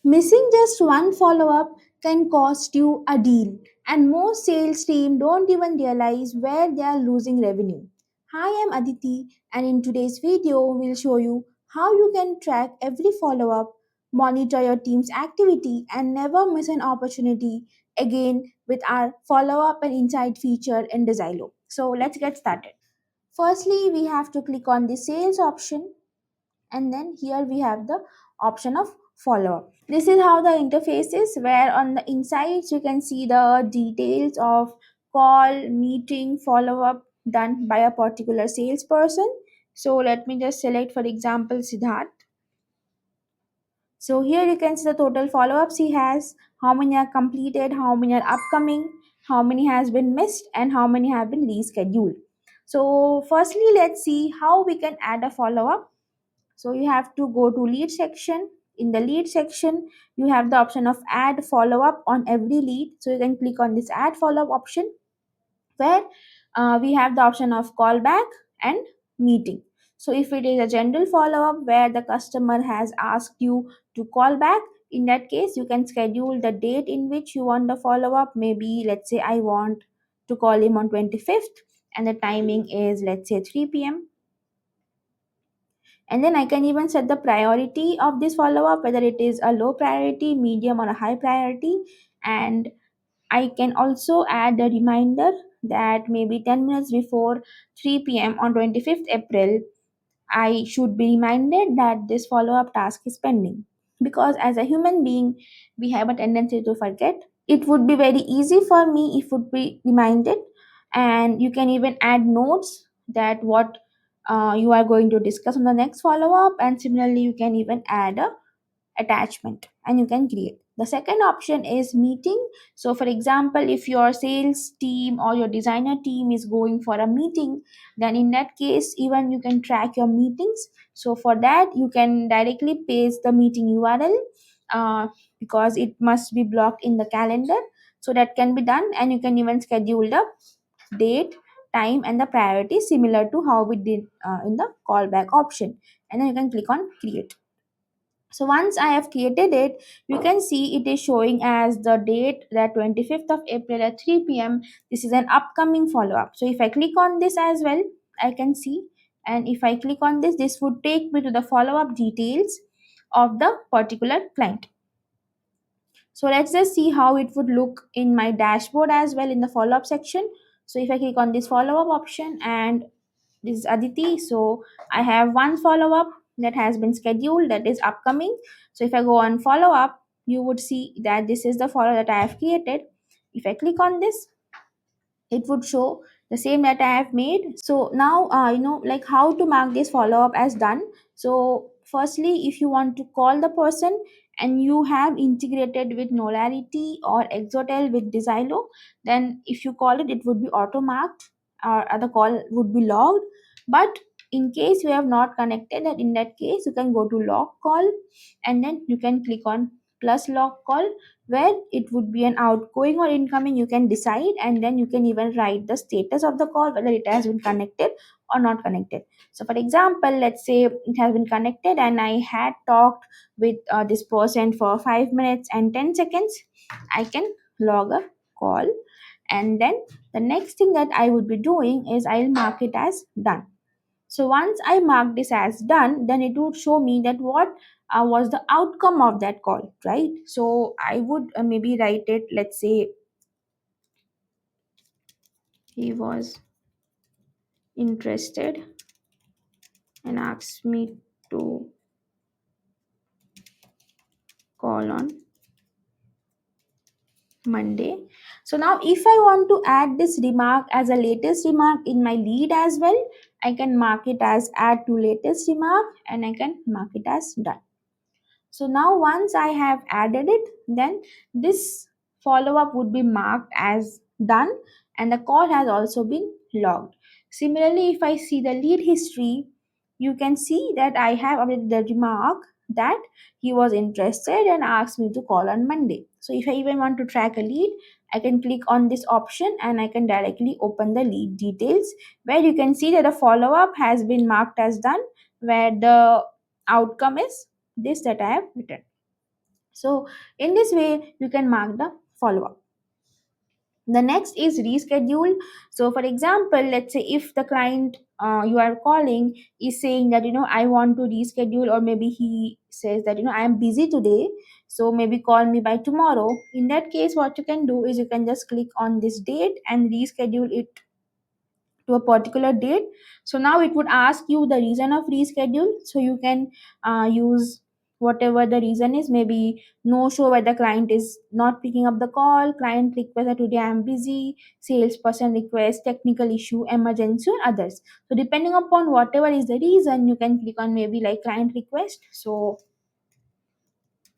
Missing just one follow up can cost you a deal, and most sales team don't even realize where they are losing revenue. Hi, I'm Aditi, and in today's video, we'll show you how you can track every follow up, monitor your team's activity, and never miss an opportunity again with our follow up and insight feature in Desilo. So, let's get started. Firstly, we have to click on the sales option, and then here we have the option of follow up. This is how the interface is, where on the insides you can see the details of call, meeting, follow up done by a particular salesperson. So let me just select, for example, Siddharth. So here you can see the total follow ups he has, how many are completed, how many are upcoming, how many has been missed, and how many have been rescheduled. So firstly, let's see how we can add a follow up. So you have to go to lead section. In the lead section, you have the option of add follow up on every lead. So you can click on this add follow up option, where we have the option of callback and meeting. So if it is a general follow up where the customer has asked you to call back, in that case you can schedule the date in which you want the follow up. Maybe let's say I want to call him on 25th, and the timing is, let's say, 3 p.m. And then I can even set the priority of this follow up, whether it is a low priority, medium, or a high priority. And I can also add a reminder that maybe 10 minutes before 3 p.m. on 25th April, I should be reminded that this follow up task is pending. Because as a human being, we have a tendency to forget. It would be very easy for me if would be reminded, and you can even add notes that what you are going to discuss on the next follow up, and similarly you can even add a attachment and you can create. The second option is meeting. So for example, if your sales team or your designer team is going for a meeting, then in that case even you can track your meetings. So for that you can directly paste the meeting URL, uh, because it must be blocked in the calendar. So that can be done, and you can even schedule the date, time, and the priority similar to how we did in the callback option. And then you can click on create. So once I have created it, you can see it is showing as the date, that 25th of April at 3 p.m. This is an upcoming follow-up. So if I click on this as well, I can see. And if I click on this, this would take me to the follow-up details of the particular client. So let's just see how it would look in my dashboard as well in the follow-up section. So if I click on this follow-up option, and this is Aditi. So I have one follow up that has been scheduled, that is upcoming. So if I go on follow up, you would see that this is the follow that I have created. If I click on this, it would show the same that I have made. So now like how to mark this follow up as done. So firstly, if you want to call the person and you have integrated with Nolarity or Exotel with Desilo, then if you call it, it would be auto marked, or the call would be logged. But in case you have not connected, that in that case you can go to log call, and then you can click on plus log call, where it would be an outgoing or incoming, you can decide, and then you can even write the status of the call, whether it has been connected or not connected. So for example, let's say it has been connected and I had talked with this person for 5 minutes and 10 seconds. I can log a call, and then the next thing that I would be doing is I'll mark it as done. So once I mark this as done, then it would show me that what was the outcome of that call, right? So I would maybe write it, let's say he was interested and asked me to call on Monday. So now if I want to add this remark as a latest remark in my lead as well, I can mark it as add to latest remark, and I can mark it as done. So now once I have added it, then this follow up would be marked as done, and the call has also been logged. Similarly, if I see the lead history, you can see that I have updated the remark that he was interested and asked me to call on Monday. So if I even want to track a lead, I can click on this option and I can directly open the lead details, where you can see that the follow up has been marked as done, where the outcome is this that I have written. So in this way you can mark the follow up. The next is reschedule. So for example, let's say if the client you are calling is saying that I want to reschedule, or maybe he says that I am busy today, so maybe call me by tomorrow. In that case, what you can do is you can just click on this date and reschedule it to a particular date. So now it would ask you the reason of reschedule, so you can use whatever the reason is. Maybe no show where the client is not picking up the call, client request that today I am busy, salesperson request, technical issue, emergency, or others. So depending upon whatever is the reason, you can click on maybe like client request, so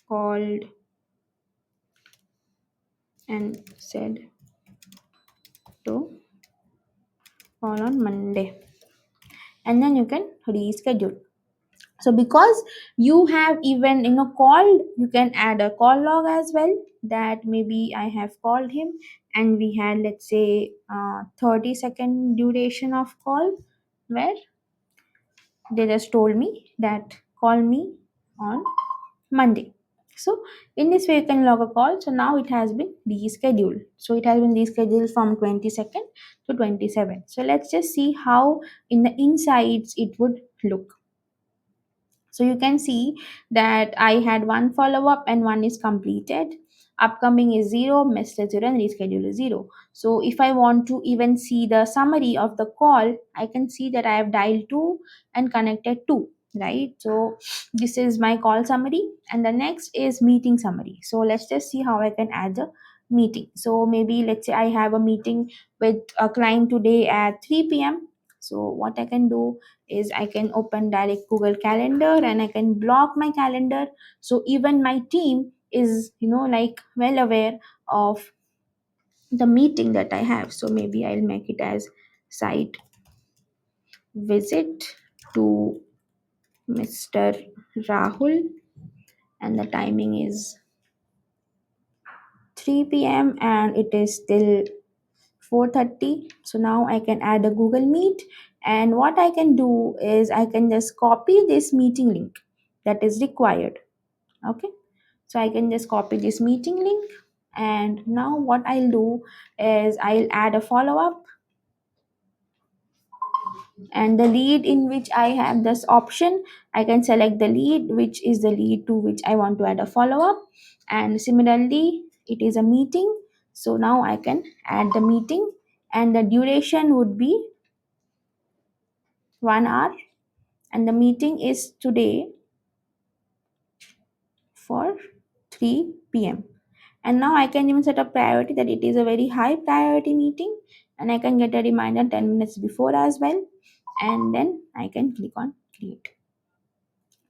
called and said to call on Monday, and then you can reschedule. So because you have even called, you can add a call log as well, that maybe I have called him and we had, let's say, 30-second duration of call, where they just told me that call me on Monday. So in this way you can log a call. So now it has been rescheduled, so it has been rescheduled from 22nd to 27th. So let's just see how in the insights it would look. So you can see that I had one follow up and one is completed. Upcoming is 0, missed is 0, and reschedule is 0. So if I want to even see the summary of the call, I can see that I have dialed 2 and connected 2, right? So this is my call summary, and the next is meeting summary. So let's just see how I can add the meeting. So maybe let's say I have a meeting with a client today at 3 p.m. So what I can do is I can open direct Google Calendar and I can block my calendar. So even my team is, like well aware of the meeting that I have. So maybe I'll make it as site visit to Mr. Rahul, and the timing is 3 p.m. and it is still 4:30. So now I can add a Google Meet, and what I can do is I can just copy this meeting link that is required. Okay, so I can just copy this meeting link, and now what I'll do is I'll add a follow up, and the lead in which I have this option, I can select the lead which is the lead to which I want to add a follow up. And similarly it is a meeting, so now I can add the meeting, and the duration would be 1 hour, and the meeting is today for 3 p.m. And now I can even set a priority that it is a very high priority meeting, and I can get a reminder 10 minutes before as well, and then I can click on create.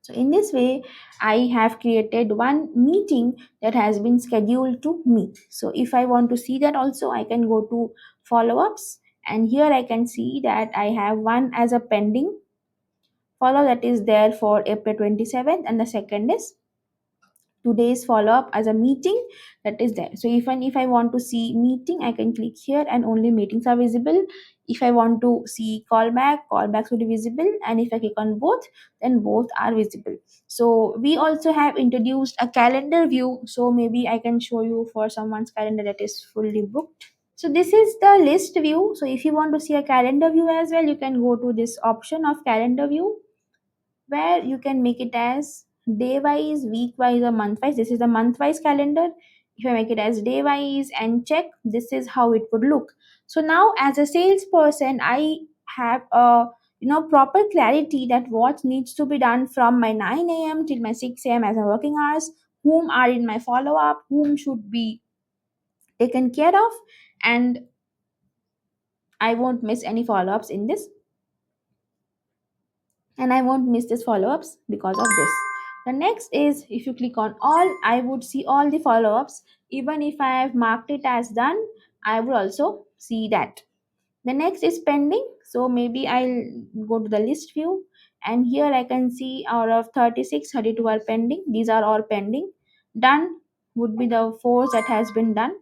So in this way I have created one meeting that has been scheduled to me. So if I want to see that also, I can go to follow ups, and here I can see that I have one as a pending follow that is there for April 27th, and the second is today's follow up as a meeting that is there. So even if I want to see meeting, I can click here and only meetings are visible. If I want to see callback, callbacks will be visible, and if I click on both, then both are visible. So we also have introduced a calendar view, so maybe I can show you for someone's calendar that is fully booked. So this is the list view. So if you want to see a calendar view as well, you can go to this option of calendar view, where you can make it as day wise, week wise, or month wise. This is the month wise calendar. If I make it as day wise and check, this is how it would look. So now as a salesperson, I have a proper clarity that what needs to be done from my 9 a.m. till my 6 a.m. as my working hours, whom are in my follow up, whom should be taken care of, and I won't miss any follow ups in this, and I won't miss this follow-ups because of this. The next is, if you click on all, I would see all the follow-ups. Even if I have marked it as done, I would also see that. The next is pending. So maybe I'll go to the list view, and here I can see out of 36, 32 are pending. These are all pending. Done would be the 4 that has been done.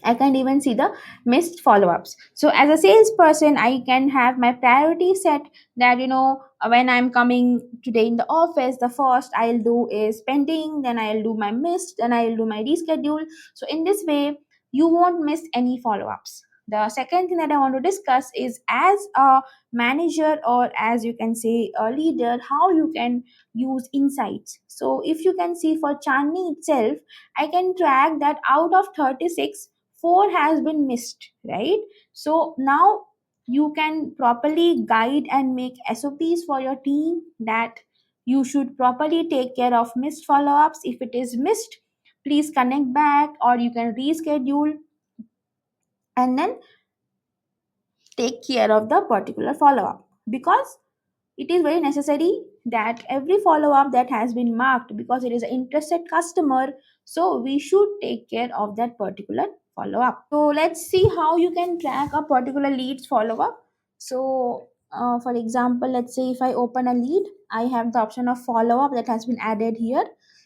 I can even see the missed follow ups. So, as a salesperson, I can have my priority set that, when I'm coming today in the office, the first I'll do is pending, then I'll do my missed, then I'll do my reschedule. So, in this way, you won't miss any follow ups. The second thing that I want to discuss is, as a manager, or as you can say a leader, how you can use insights. So, if you can see for Chandni itself, I can track that out of 36, 4 has been missed, right? So now you can properly guide and make SOPs for your team that you should properly take care of missed follow-ups. If it is missed, please connect back, or you can reschedule and then take care of the particular follow-up, because it is very necessary that every follow-up that has been marked, because it is an interested customer, so we should take care of that particular follow-up. So let's see how you can track a particular leads follow-up. So for example, let's say if I open a lead, I have the option of follow-up that has been added here.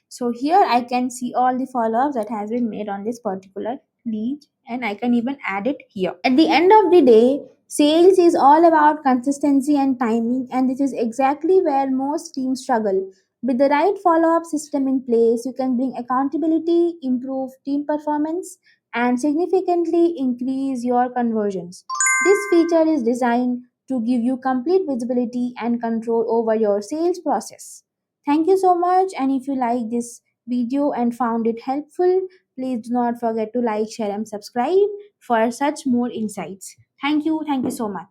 So here I can see all the follow-ups that has been made on this particular lead, and I can even add it here. At the end of the day, sales is all about consistency and timing, and this is exactly where most teams struggle. With the right follow up system in place, you can bring accountability, improve team performance, and significantly increase your conversions. This feature is designed to give you complete visibility and control over your sales process. Thank you so much, and if you like this video and found it helpful, please do not forget to like, share, and subscribe for such more insights. Thank you. Thank you so much.